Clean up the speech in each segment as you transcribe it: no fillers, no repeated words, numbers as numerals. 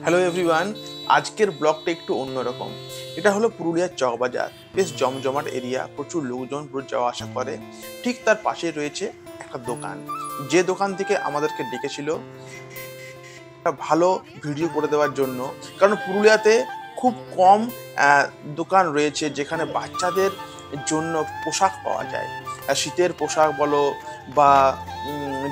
Hello everyone, আজকের ব্লগটা একটু অন্যরকম। এটা হলো পুরুলিয়ার চকবাজার, বেশ জমজমাট এরিয়া, প্রচুর লোকজন প্রচুর যাওয়া আসা করে। ঠিক তার পাশে রয়েছে একটা দোকান, যে দোকান থেকে আমাদেরকে ডেকেছিল একটা ভালো ভিডিও করে দেওয়ার জন্য। কারণ পুরুলিয়াতে খুব কম দোকান রয়েছে যেখানে বাচ্চাদের জন্য পোশাক পাওয়া যায়। শীতের পোশাক বলো বা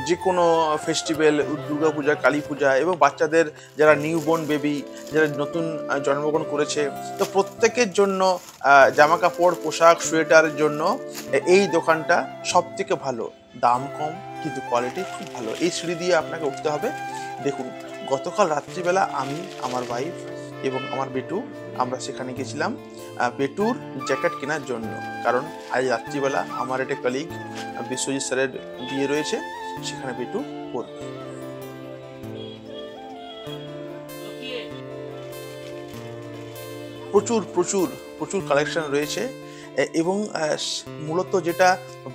যে কোনো ফেস্টিভ্যাল, দুর্গাপূজা, কালী পূজা এবং বাচ্চাদের যারা নিউবর্ন বেবি, যারা নতুন জন্মগ্রহণ করেছে, তো প্রত্যেকের জন্য জামা কাপড়, পোশাক, সোয়েটারের জন্য এই দোকানটা সব থেকে ভালো। দাম কম কিন্তু কোয়ালিটি খুব ভালো। এই সিঁড়ি দিয়ে আপনাকে উঠতে হবে। দেখুন, গতকাল রাত্রিবেলা আমি, আমার ওয়াইফ এবং আমার বেটু আমরা সেখানে গেছিলাম বেটুর জ্যাকেট কেনার জন্য। কারণ আজ রাত্রিবেলা আমার একটা কলিগ বিশ্বজিৎ স্যারের বিয়ে রয়েছে, সেখানে বেটু পড়বে। প্রচুর প্রচুর প্রচুর কালেকশন রয়েছে এবং মূলত যেটা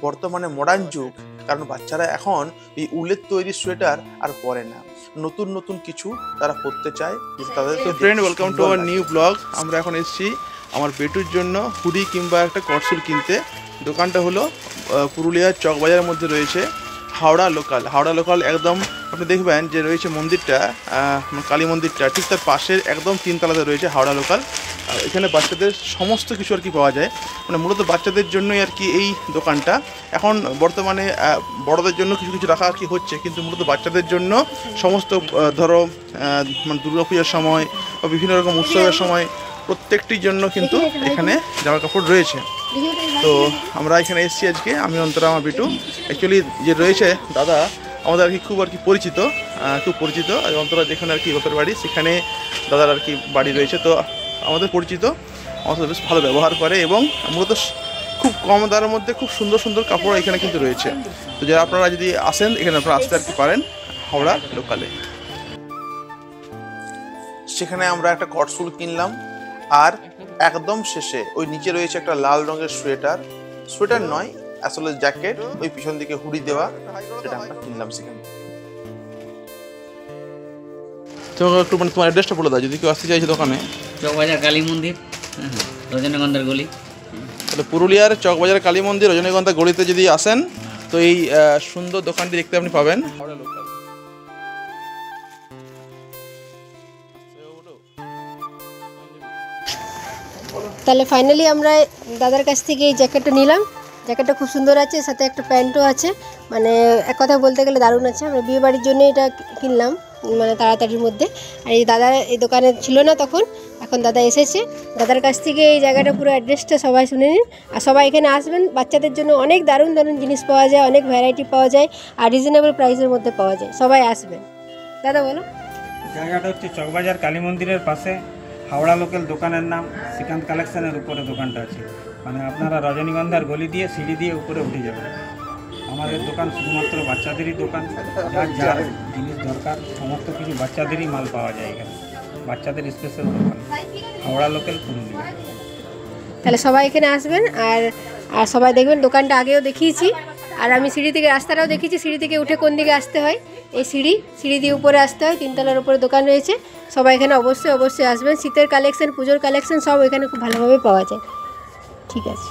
বর্তমানে মডার্ন যুগ, কারণ বাচ্চারা এখন এই উলের তৈরি সোয়েটার আর পরে না, নতুন নতুন কিছু তারা পরতে চায়। তাদের তো friend, welcome to our new blog. আমরা এখন এসেছি আমার বেটুর জন্য হুডি কিংবা একটা কটসুল কিনতে। দোকানটা হলো পুরুলিয়ার চকবাজারের মধ্যে রয়েছে, হাওড়া লোকাল। একদম আপনি দেখবেন যে রয়েছে মন্দিরটা, কালী মন্দিরটা ঠিক তার পাশের একদম তিনতলাতে রয়েছে হাওড়া লোকাল। এখানে বাচ্চাদের সমস্ত কিছু আর কি পাওয়া যায়, মানে মূলত বাচ্চাদের জন্যই আর কি এই দোকানটা। এখন বর্তমানে বড়দের জন্য কিছু কিছু রাখা আর কি হচ্ছে, কিন্তু মূলত বাচ্চাদের জন্য সমস্ত ধরো মানে দুর্গাপূজার সময় বা বিভিন্ন রকম উৎসবের সময় প্রত্যেকটির জন্য কিন্তু এখানে জামা কাপড় রয়েছে। তো আমরা এখানে এসেছি আজকে, আমি অন্তরা, আমার বিটু। অ্যাকচুয়ালি যে রয়েছে দাদা আমাদের আর কি খুব পরিচিত। অন্তরা যেখানে আর কি বাপের বাড়ি, সেখানে দাদার আর কি বাড়ি রয়েছে। তো আমাদের পরিচিত, আমাদের বেশ ভালো ব্যবহার করে এবং মূলত খুব কম দামের মধ্যে খুব সুন্দর সুন্দর কাপড় এখানে কিন্তু রয়েছে। তো যারা আপনারা যদি আসেন এখানে আপনারা আসতে আর কি পারেন হাওড়া লোকালে। সেখানে আমরা একটা কটসুল কিনলাম, আর একদম শেষে ওই নিচে রয়েছে একটা লাল রঙের সোয়েটার নয় আসলে জ্যাকেট, ওই পিছন দিকে হুডি দেওয়া, সেটা আমরা কিনলাম সেখানে। তোমাকে একটু মানে তোমার অ্যাড্রেসটা বলে দাও যদি কেউ আসতে চাইছে দোকানে। চকবাজার কালী মন্দির, রজনীগন্ধার গলি। তাহলে পুরুলিয়ার চকবাজার কালী মন্দির, রজনীগন্ধা গলিতে যদি আসেন তো এই সুন্দর দোকানটি দেখতে আপনি পাবেন। তাহলে ফাইনালি আমরা দাদার কাছ থেকে এই জ্যাকেটটা নিলাম। জ্যাকেটটা খুব সুন্দর আছে, সাথে একটা প্যান্টও আছে, মানে এক কথা বলতে গেলে দারুণ আছে। আমরা বিয়ে বাড়ির জন্য এটা কিনলাম, মানে তাড়াতাড়ির মধ্যে। আর এই দাদা এই দোকানে ছিল না তখন, এখন দাদা এসেছে। দাদার কাছ থেকে এই জায়গাটা পুরো অ্যাড্রেসটা সবাই শুনে নিন, আর সবাই এখানে আসবেন। বাচ্চাদের জন্য অনেক দারুণ দারুণ জিনিস পাওয়া যায়, অনেক ভ্যারাইটি পাওয়া যায়, আর রিজনেবল প্রাইসের মধ্যে পাওয়া যায়। সবাই আসবেন। দাদা বলো। জায়গাটা হচ্ছে চকবাজার কালী মন্দিরের পাশে, হাওড়া লোকাল। দোকানের নাম শ্রীকান্ত কালেকশনের উপরে দোকানটা আছে। মানে আপনারা রজনীগন্ধার গলি দিয়ে সিঁড়ি দিয়ে উপরে উঠে যাবেন। আমাদের দোকান শুধুমাত্র বাচ্চাদেরই দোকান, যার জিনিস দরকার সমস্ত কিছু বাচ্চাদেরই মাল পাওয়া যায় এখানে। বাচ্চাদের স্পেশাল দোকান, হাওড়া লোকাল, পুরুলিয়া। তাহলে সবাই এখানে আসবেন, আর সবাই দেখবেন। দোকানটা আগেও দেখিয়েছি, আর আমি সিঁড়ি থেকে রাস্তাটাও দেখিয়েছি, সিঁড়ি থেকে উঠে কোন দিকে আসতে হয়। এই সিঁড়ি দিয়ে উপরে আসতে হয়, তিনতলার উপরে দোকান রয়েছে। সবাই এখানে অবশ্যই আসবেন। শীতের কালেকশন, পুজোর কালেকশন সব এখানে খুব ভালোভাবে পাওয়া যায়। ঠিক আছে।